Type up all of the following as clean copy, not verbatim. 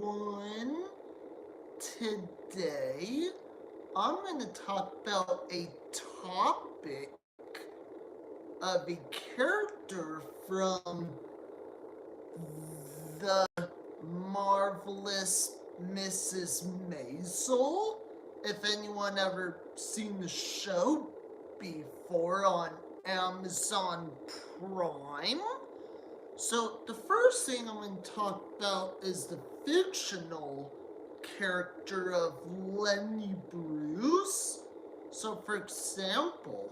everyone. Today, I'm going to talk about a topic of a character from the marvelous Mrs. Maisel. If anyone ever seen the show before on Amazon Prime. So the first thing I'm going to talk about is the fictional character of Lenny Bruce. So for example,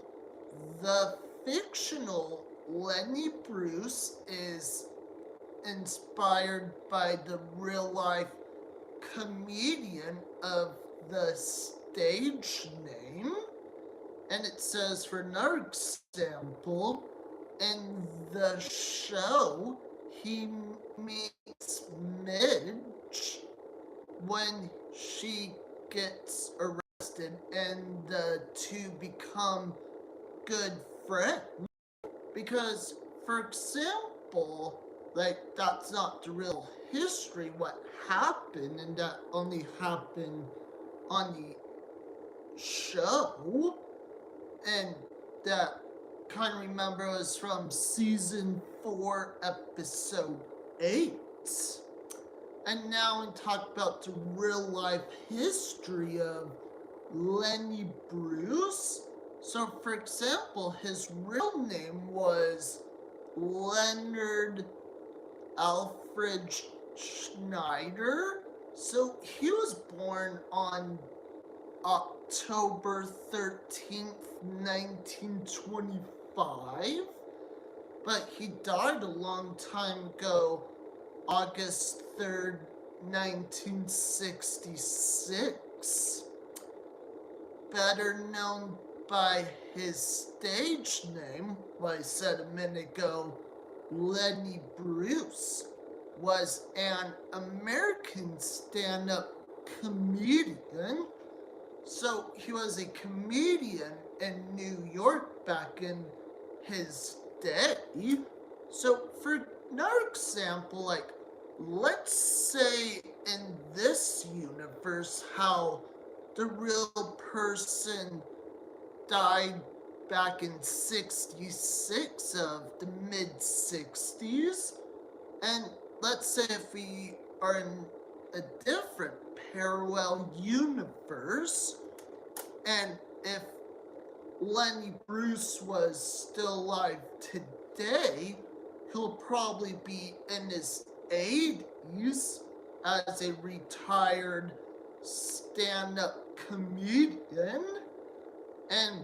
the fictional Lenny Bruce is inspired by the real life comedian of the stage name. And it says, for another example, in the show, he meets Midge when she gets arrested, and the two become good friends. Because, for example, that's not the real history, what happened, and that only happened on the show. And that kind of remember was from season 4, episode 8. And now we talk about the real life history of Lenny Bruce. So for example, his real name was Leonard Alfred Schneider. So he was born on October 13th, 1925, but he died a long time ago, August 3rd, 1966. Better known by his stage name, what I said a minute ago, Lenny Bruce, was an American stand-up comedian. So he was a comedian in New York back in his day. So for another example, let's say in this universe how the real person died back in 66 of the mid-60s. And let's say if we are in a different parallel universe, and if Lenny Bruce was still alive today, he'll probably be in his 80s as a retired stand-up comedian. And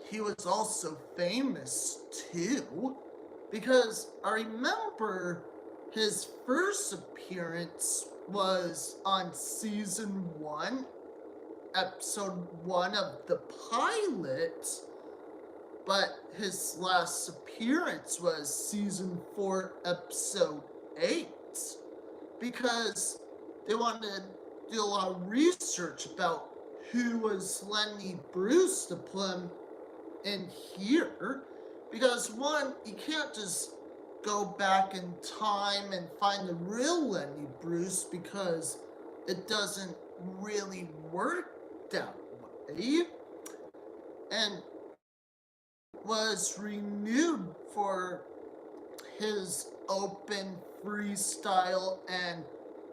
he was also famous too, because I remember his first appearance was on season 1, episode 1 of the pilot, but his last appearance was season 4, episode 8, because they wanted to do a lot of research about who was Lenny Bruce to put him in here, because one, you can't just go back in time and find the real Lenny Bruce, because it doesn't really work that way. And was renewed for his open freestyle and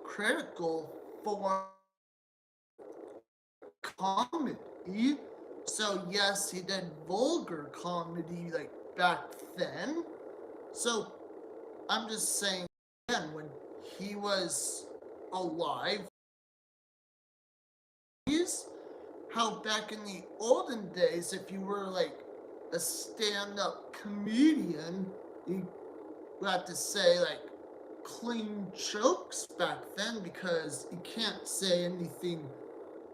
critical form comedy. So yes, he did vulgar comedy back then. So I'm just saying, again, when he was alive, how back in the olden days, if you were a stand-up comedian, you had to say clean jokes back then, because you can't say anything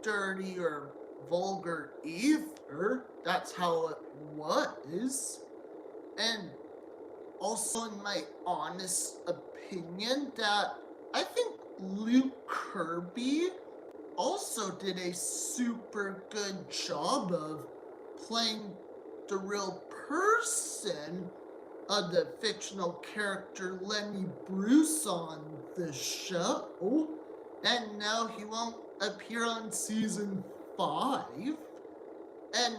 dirty or vulgar either. That's how it was. And also, in my honest opinion, that I think Luke Kirby also did a super good job of playing the real person of the fictional character Lenny Bruce on the show. and now he won't appear on season 5. And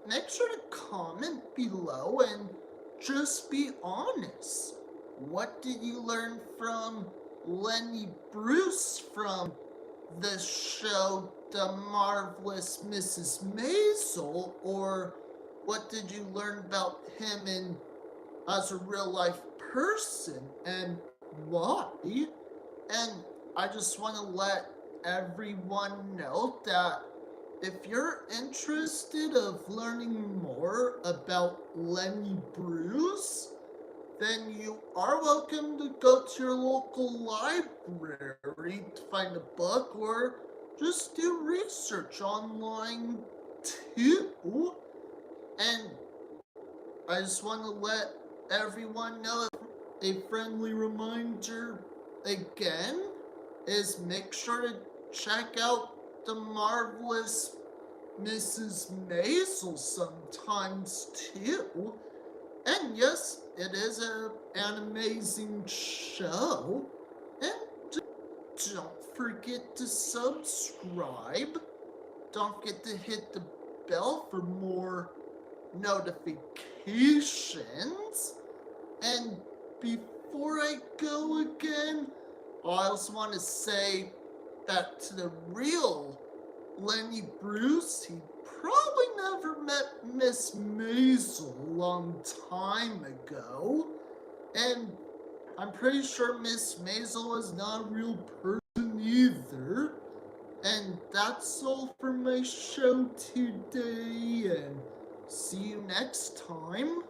make sure to comment below and just be honest. What did you learn from Lenny Bruce from the show The Marvelous Mrs. Maisel? Or what did you learn about him as a real life person and why? And I just want to let everyone know that if you're interested of learning more about Lenny Bruce, then you are welcome to go to your local library to find a book or just do research online too. And I just want to let everyone know a friendly reminder again is make sure to check out The Marvelous Mrs. Maisel sometimes too. And yes, it is an amazing show. And don't forget to subscribe. Don't forget to hit the bell for more notifications. And before I go again, I also want to say that to the real Lenny Bruce, he probably never met Miss Maisel a long time ago. And I'm pretty sure Miss Maisel is not a real person either. And that's all for my show today, and see you next time.